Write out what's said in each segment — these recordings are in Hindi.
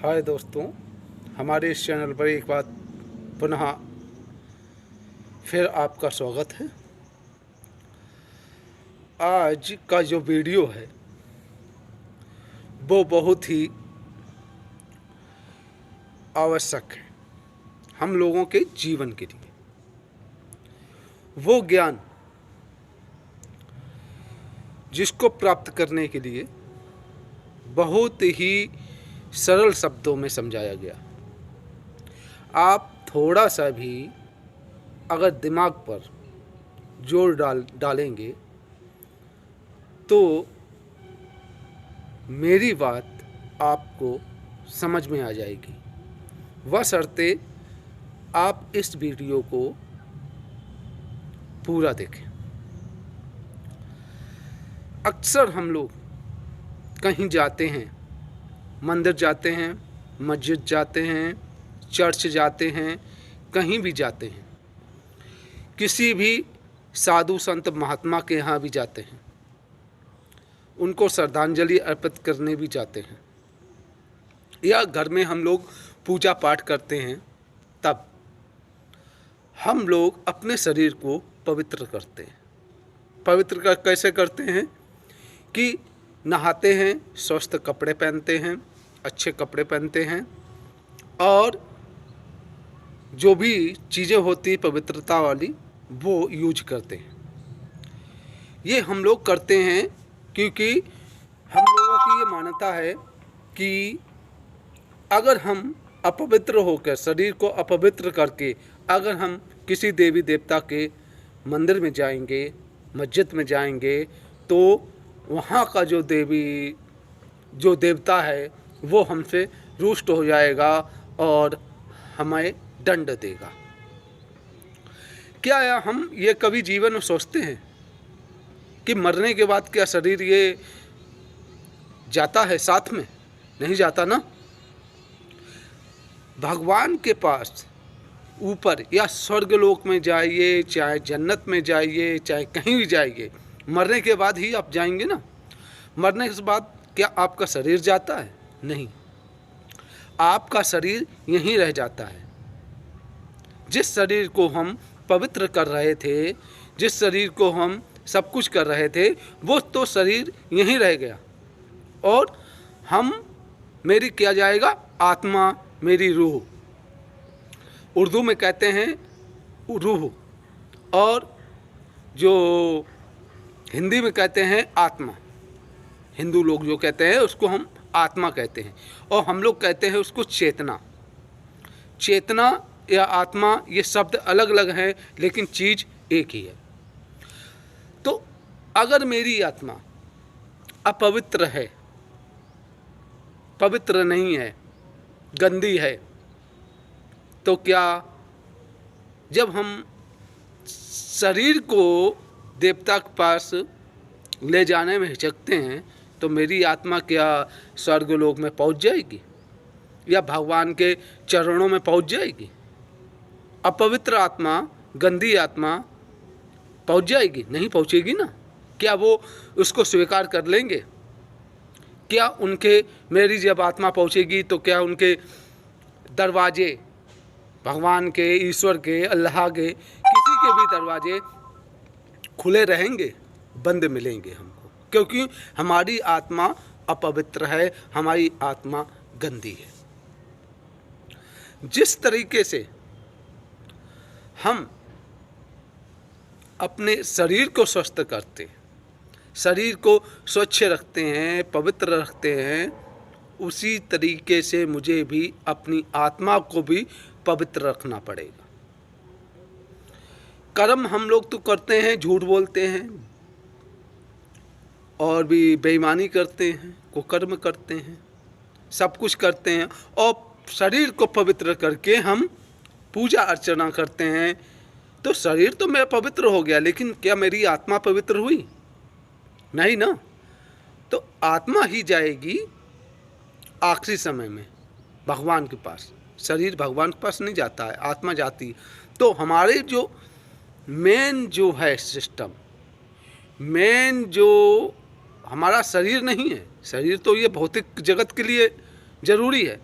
हाय दोस्तों, हमारे इस चैनल पर एक बार पुनः फिर आपका स्वागत है। आज का जो वीडियो है वो बहुत ही आवश्यक है हम लोगों के जीवन के लिए। वो ज्ञान जिसको प्राप्त करने के लिए बहुत ही सरल शब्दों में समझाया गया। आप थोड़ा सा भी अगर दिमाग पर जोर डालेंगे तो मेरी बात आपको समझ में आ जाएगी। बशर्ते आप इस वीडियो को पूरा देखें। अक्सर हम लोग कहीं जाते हैं, मंदिर जाते हैं, मस्जिद जाते हैं, चर्च जाते हैं, कहीं भी जाते हैं, किसी भी साधु संत महात्मा के यहाँ भी जाते हैं, उनको श्रद्धांजलि अर्पित करने भी जाते हैं, या घर में हम लोग पूजा पाठ करते हैं। तब हम लोग अपने शरीर को पवित्र करते हैं। पवित्र कैसे करते हैं कि नहाते हैं, स्वस्थ कपड़े पहनते हैं, अच्छे कपड़े पहनते हैं, और जो भी चीज़ें होती पवित्रता वाली वो यूज करते हैं। ये हम लोग करते हैं क्योंकि हम लोगों की ये मान्यता है कि अगर हम अपवित्र होकर, शरीर को अपवित्र करके अगर हम किसी देवी देवता के मंदिर में जाएंगे, मस्जिद में जाएंगे, तो वहाँ का जो देवता है वो हमसे रुष्ट हो जाएगा और हमें दंड देगा। क्या हम ये कभी जीवन में सोचते हैं कि मरने के बाद क्या शरीर ये जाता है साथ में? नहीं जाता ना। भगवान के पास ऊपर या स्वर्गलोक में जाइए, चाहे जन्नत में जाइए, चाहे कहीं भी जाइए, मरने के बाद ही आप जाएंगे ना। मरने के बाद क्या आपका शरीर जाता है? नहीं, आपका शरीर यहीं रह जाता है। जिस शरीर को हम पवित्र कर रहे थे, जिस शरीर को हम सब कुछ कर रहे थे, वो तो शरीर यहीं रह गया और मेरी क्या जाएगा? आत्मा, मेरी रूह। उर्दू में कहते हैं रूह, और जो हिंदी में कहते हैं आत्मा। हिंदू लोग जो कहते हैं उसको हम आत्मा कहते हैं, और हम लोग कहते हैं उसको चेतना। चेतना या आत्मा ये शब्द अलग अलग हैं, लेकिन चीज़ एक ही है। तो अगर मेरी आत्मा अपवित्र है, पवित्र नहीं है, गंदी है, तो क्या जब हम शरीर को देवता के पास ले जाने में हिचकते हैं तो मेरी आत्मा क्या स्वर्गलोक में पहुंच जाएगी या भगवान के चरणों में पहुंच जाएगी? अपवित्र आत्मा, गंदी आत्मा पहुंच जाएगी? नहीं पहुंचेगी ना। क्या वो उसको स्वीकार कर लेंगे? क्या मेरी जब आत्मा पहुंचेगी तो क्या उनके दरवाजे, भगवान के, ईश्वर के, अल्लाह के, किसी के भी दरवाजे खुले रहेंगे? बंद मिलेंगे हमको, क्योंकि हमारी आत्मा अपवित्र है, हमारी आत्मा गंदी है। जिस तरीके से हम अपने शरीर को स्वस्थ करते हैं, शरीर को स्वच्छ रखते हैं, पवित्र रखते हैं, उसी तरीके से मुझे भी अपनी आत्मा को भी पवित्र रखना पड़ेगा। कर्म हम लोग तो करते हैं, झूठ बोलते हैं और भी बेईमानी करते हैं, कुकर्म करते हैं, सब कुछ करते हैं, और शरीर को पवित्र करके हम पूजा अर्चना करते हैं। तो शरीर तो मेरा पवित्र हो गया, लेकिन क्या मेरी आत्मा पवित्र हुई? नहीं ना। तो आत्मा ही जाएगी आखिरी समय में भगवान के पास। शरीर भगवान के पास नहीं जाता है, आत्मा जाती है। तो हमारे जो मेन जो है सिस्टम, मेन जो हमारा शरीर नहीं है, शरीर तो ये भौतिक जगत के लिए ज़रूरी है,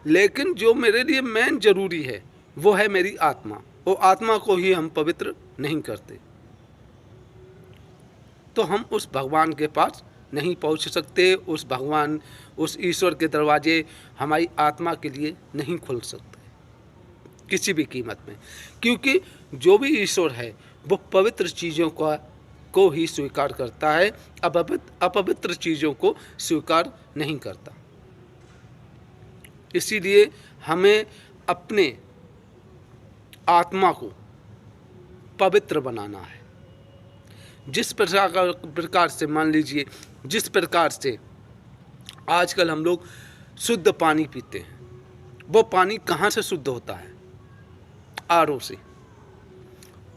लेकिन जो मेरे लिए मेन जरूरी है वो है मेरी आत्मा, और आत्मा को ही हम पवित्र नहीं करते तो हम उस भगवान के पास नहीं पहुंच सकते। उस भगवान, उस ईश्वर के दरवाजे हमारी आत्मा के लिए नहीं खुल सकते किसी भी कीमत में, क्योंकि जो भी ईश्वर है वो पवित्र चीज़ों को ही स्वीकार करता है, अपवित्र चीज़ों को स्वीकार नहीं करता। इसीलिए हमें अपने आत्मा को पवित्र बनाना है। जिस प्रकार से मान लीजिए, जिस प्रकार से आजकल हम लोग शुद्ध पानी पीते हैं, वो पानी कहाँ से शुद्ध होता है? आरओ से।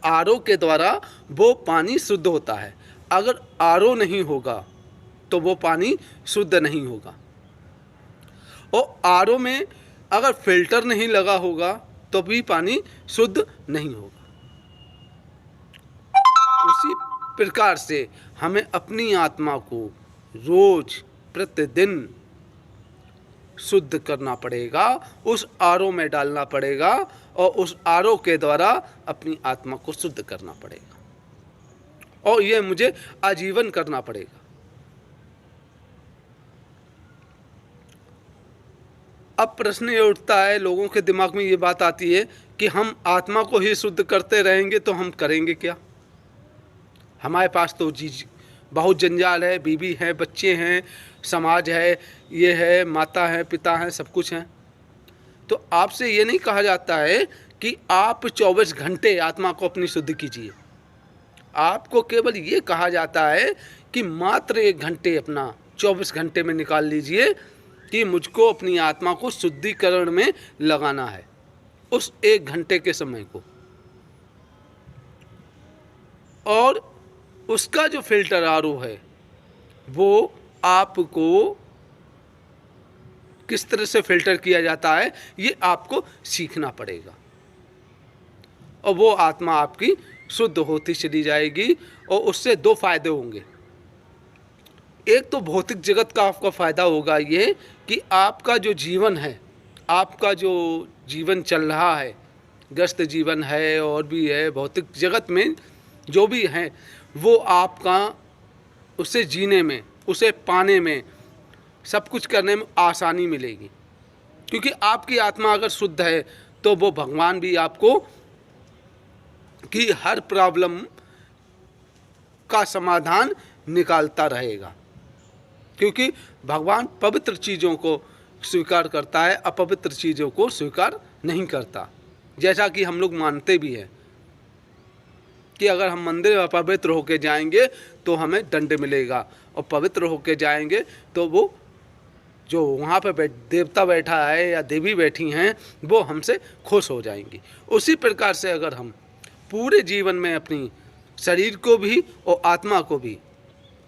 आरओ के द्वारा वो पानी शुद्ध होता है। अगर आरओ नहीं होगा तो वो पानी शुद्ध नहीं होगा, और आरओ में अगर फिल्टर नहीं लगा होगा तो भी पानी शुद्ध नहीं होगा। उसी प्रकार से हमें अपनी आत्मा को रोज प्रतिदिन शुद्ध करना पड़ेगा, उस आरओ में डालना पड़ेगा, और उस आरओ के द्वारा अपनी आत्मा को शुद्ध करना पड़ेगा, और यह मुझे आजीवन करना पड़ेगा। अब प्रश्न ये उठता है, लोगों के दिमाग में ये बात आती है कि हम आत्मा को ही शुद्ध करते रहेंगे तो हम करेंगे क्या? हमारे पास तो बहुत जंजाल है, बीवी है, बच्चे हैं, समाज है, ये है, माता है, पिता है, सब कुछ है। तो आपसे ये नहीं कहा जाता है कि आप 24 घंटे आत्मा को अपनी शुद्ध कीजिए। आपको केवल ये कहा जाता है कि मात्र 1 घंटे अपना 24 घंटे में निकाल लीजिए कि मुझको अपनी आत्मा को शुद्धिकरण में लगाना है, उस 1 घंटे के समय को। और उसका जो फिल्टर आरओ है वो आपको किस तरह से फिल्टर किया जाता है ये आपको सीखना पड़ेगा, और वो आत्मा आपकी शुद्ध होती चली जाएगी। और उससे 2 फायदे होंगे। एक तो भौतिक जगत का आपका फ़ायदा होगा ये कि आपका जो जीवन है, आपका जो जीवन चल रहा है, ग्रस्त जीवन है और भी है, भौतिक जगत में जो भी है, वो आपका उसे जीने में, उसे पाने में, सब कुछ करने में आसानी मिलेगी। क्योंकि आपकी आत्मा अगर शुद्ध है तो वो भगवान भी आपको की हर प्रॉब्लम का समाधान निकालता रहेगा, क्योंकि भगवान पवित्र चीज़ों को स्वीकार करता है, अपवित्र चीज़ों को स्वीकार नहीं करता। जैसा कि हम लोग मानते भी हैं कि अगर हम मंदिर में अपवित्र होकर जाएंगे तो हमें दंड मिलेगा, और पवित्र होकर जाएंगे तो वो जो वहाँ पर देवता बैठा है या देवी बैठी हैं वो हमसे खुश हो जाएंगी। उसी प्रकार से अगर हम पूरे जीवन में अपनी शरीर को भी और आत्मा को भी,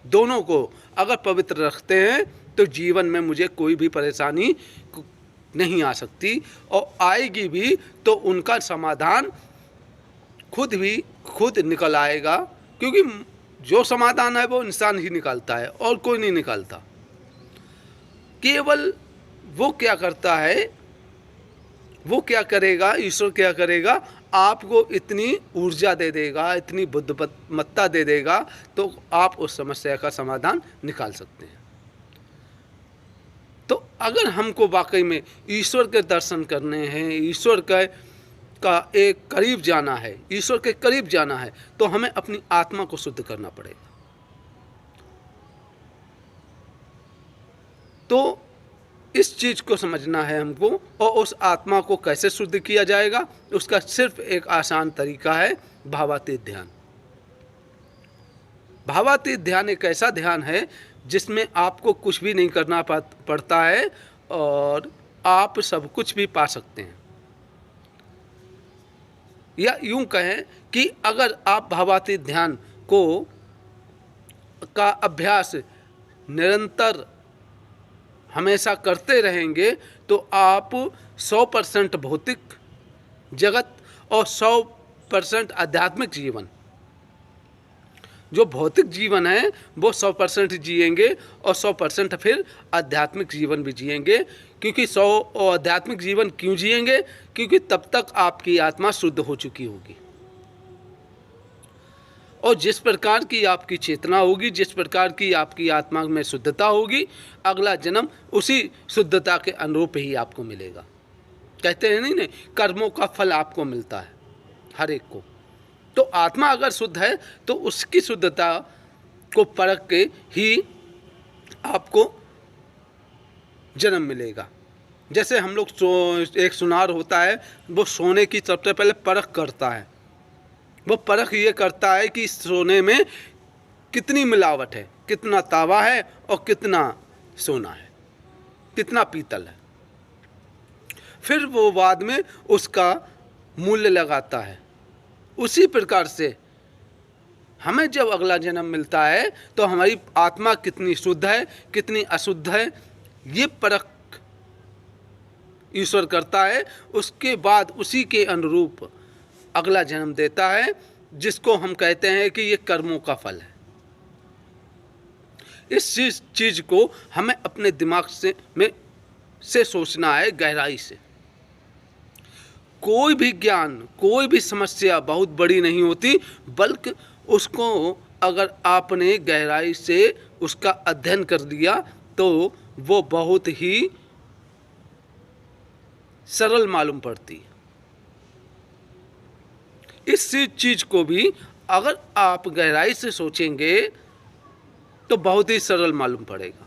दोनों को अगर पवित्र रखते हैं तो जीवन में मुझे कोई भी परेशानी नहीं आ सकती, और आएगी भी तो उनका समाधान खुद निकल आएगा। क्योंकि जो समाधान है वो इंसान ही निकालता है और कोई नहीं निकालता। केवल वो क्या करता है, वो क्या करेगा, ईश्वर क्या करेगा, आपको इतनी ऊर्जा दे देगा, इतनी बुद्धिमत्ता दे देगा तो आप उस समस्या का समाधान निकाल सकते हैं। तो अगर हमको वाकई में ईश्वर के दर्शन करने हैं, ईश्वर का एक करीब जाना है, ईश्वर के करीब जाना है, तो हमें अपनी आत्मा को शुद्ध करना पड़ेगा। तो इस चीज़ को समझना है हमको, और उस आत्मा को कैसे शुद्ध किया जाएगा उसका सिर्फ एक आसान तरीका है, भावातीत ध्यान। भावातीत ध्यान एक ऐसा ध्यान है जिसमें आपको कुछ भी नहीं करना पड़ता है और आप सब कुछ भी पा सकते हैं। या यूं कहें कि अगर आप भावातीत ध्यान का अभ्यास निरंतर हमेशा करते रहेंगे तो आप 100% भौतिक जगत और 100% आध्यात्मिक जीवन जो भौतिक जीवन है वो 100% जिएंगे और 100% फिर आध्यात्मिक जीवन भी जिएंगे। क्योंकि 100 और आध्यात्मिक जीवन क्यों जिएंगे? क्योंकि तब तक आपकी आत्मा शुद्ध हो चुकी होगी, और जिस प्रकार की आपकी चेतना होगी, जिस प्रकार की आपकी आत्मा में शुद्धता होगी, अगला जन्म उसी शुद्धता के अनुरूप ही आपको मिलेगा। कहते हैं नहीं, कर्मों का फल आपको मिलता है हर एक को। तो आत्मा अगर शुद्ध है तो उसकी शुद्धता को परख के ही आपको जन्म मिलेगा। जैसे हम लोग एक सुनार होता है, वो सोने की सबसे पहले परख करता है। वो परख ये करता है कि सोने में कितनी मिलावट है, कितना तांबा है और कितना सोना है, कितना पीतल है। फिर वो बाद में उसका मूल्य लगाता है। उसी प्रकार से हमें जब अगला जन्म मिलता है तो हमारी आत्मा कितनी शुद्ध है, कितनी अशुद्ध है, ये परख ईश्वर करता है। उसके बाद उसी के अनुरूप अगला जन्म देता है, जिसको हम कहते हैं कि ये कर्मों का फल है। इस चीज को हमें अपने दिमाग से सोचना है, गहराई से। कोई भी ज्ञान, कोई भी समस्या बहुत बड़ी नहीं होती, बल्कि उसको अगर आपने गहराई से उसका अध्ययन कर लिया तो वो बहुत ही सरल मालूम पड़ती है। इस चीज को भी अगर आप गहराई से सोचेंगे तो बहुत ही सरल मालूम पड़ेगा।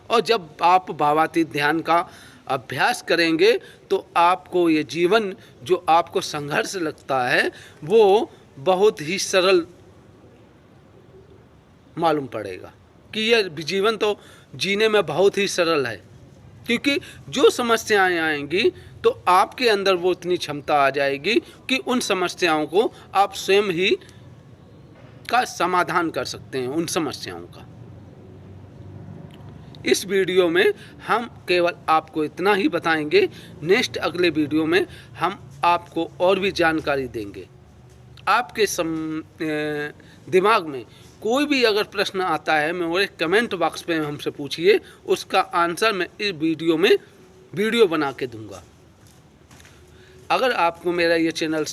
और जब आप भावातीत ध्यान का अभ्यास करेंगे तो आपको ये जीवन जो आपको संघर्ष लगता है वो बहुत ही सरल मालूम पड़ेगा कि यह जीवन तो जीने में बहुत ही सरल है। क्योंकि जो समस्याएं आएंगी तो आपके अंदर वो इतनी क्षमता आ जाएगी कि उन समस्याओं को आप स्वयं ही का समाधान कर सकते हैं, उन समस्याओं का। इस वीडियो में हम केवल आपको इतना ही बताएंगे। नेक्स्ट अगले वीडियो में हम आपको और भी जानकारी देंगे। आपके दिमाग में कोई भी अगर प्रश्न आता है, मेरे कमेंट बॉक्स पे हमसे पूछिए, उसका आंसर मैं इस वीडियो में वीडियो बना के दूंगा। अगर आपको मेरा ये चैनल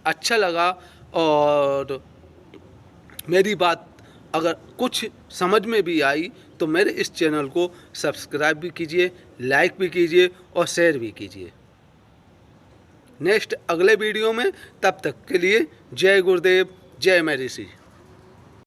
अच्छा लगा और मेरी बात अगर कुछ समझ में भी आई तो मेरे इस चैनल को सब्सक्राइब भी कीजिए, लाइक भी कीजिए और शेयर भी कीजिए। नेक्स्ट अगले वीडियो में, तब तक के लिए जय गुरुदेव, जय मैं ऋषि।